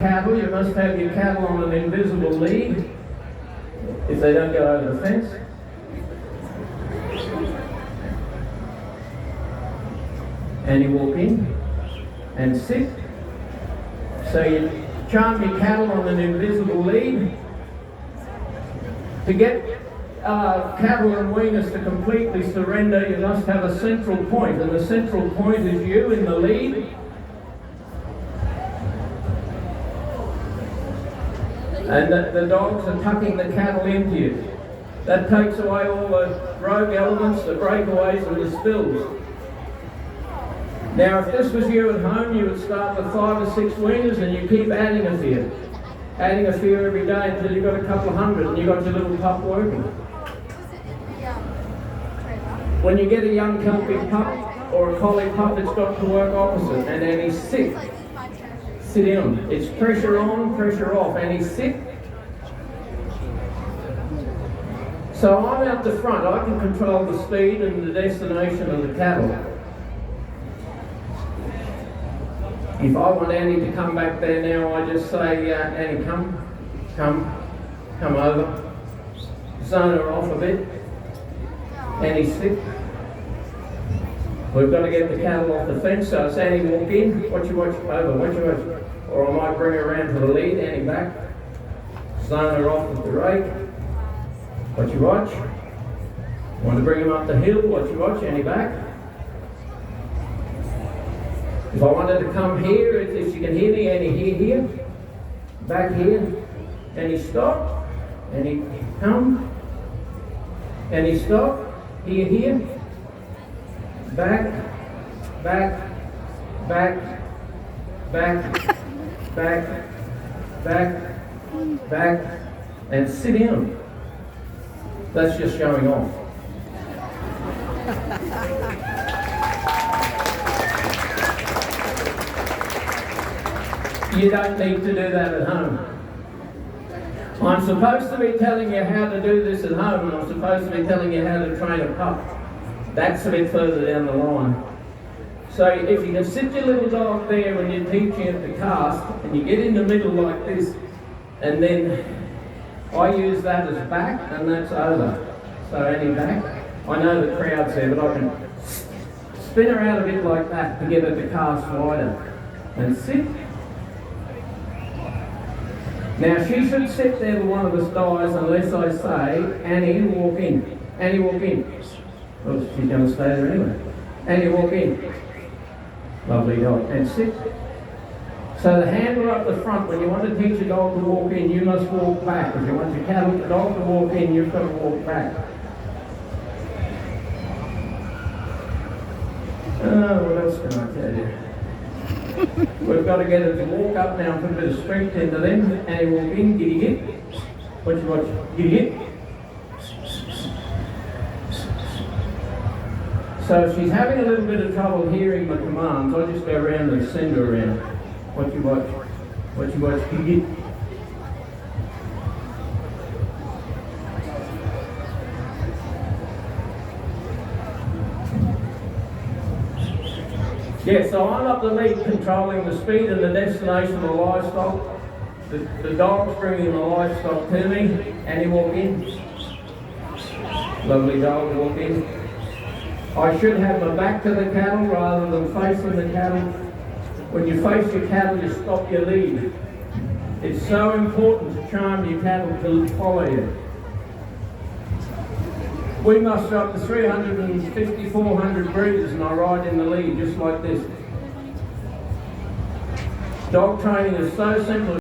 Cattle, you must have your cattle on an invisible lead if they don't go over the fence. And you walk in and sit. So you charm your cattle on an invisible lead. To get cattle and weaners to completely surrender, you must have a central point, and the central point is you in the lead. And the dogs are tucking the cattle into you. That takes away all the rogue elements, the breakaways and the spills. Now if this was you at home, you would start with 5 or 6 weaners and you keep adding a few. Adding a few every day until you've got a couple of hundred and you've got your little pup working. When you get a young Kelpie pup or a collie pup, it's got to work opposite, and then he's sick. Sit down. It's pressure on, pressure off, and he's sick. So I'm out the front. I can control the speed and the destination of the cattle. If I want Annie to come back there now, I just say, Annie, come over. Zone her off a bit. Annie's sick. We've got to get the cattle off the fence, so it's Annie walk in, watch over. Or I might bring her around to the lead, Annie back. Zone her off with the rake. Watch. Want to bring him up the hill, watch, Annie back. If I wanted to come here, if you can hear me, Annie here. Back here. Annie stop. Annie come. Annie stop. Here. Back, and sit down. That's just showing off. You don't need to do that at home. I'm supposed to be telling you how to do this at home, and I'm supposed to be telling you how to train a pup. That's a bit further down the line. So if you can sit your little dog there when you're teaching it to cast, and you get in the middle like this, and then I use that as back, and that's over. So Annie back. I know the crowd's there, but I can spin her out a bit like that to get her to cast wider. And sit. Now she should sit there when one of us dies unless I say, Annie, walk in. Annie, walk in. Well, she's going to stay there anyway. Annie, walk in. Lovely dog. And sit. So the handler up the front, when you want to teach a dog to walk in, you must walk back. If you want your dog to walk in, you've got to walk back. What else can I tell you? We've got to get her to walk up now and put a bit of strength into them. Annie, walk in, giddy git. Watch, giddy git. So if she's having a little bit of trouble hearing the commands, I just go around and send her around. Watch, giddy git. Yeah, so I'm up the lead controlling the speed and the destination of the livestock. The dog's bringing the livestock to me. Annie, walk in. Lovely dog, walk in. I should have my back to the cattle rather than facing the cattle. When you face your cattle, you stop your lead. It's so important to charm your cattle to follow you. We muster up to 350, 400 breeders and I ride in the lead just like this. Dog training is so simple.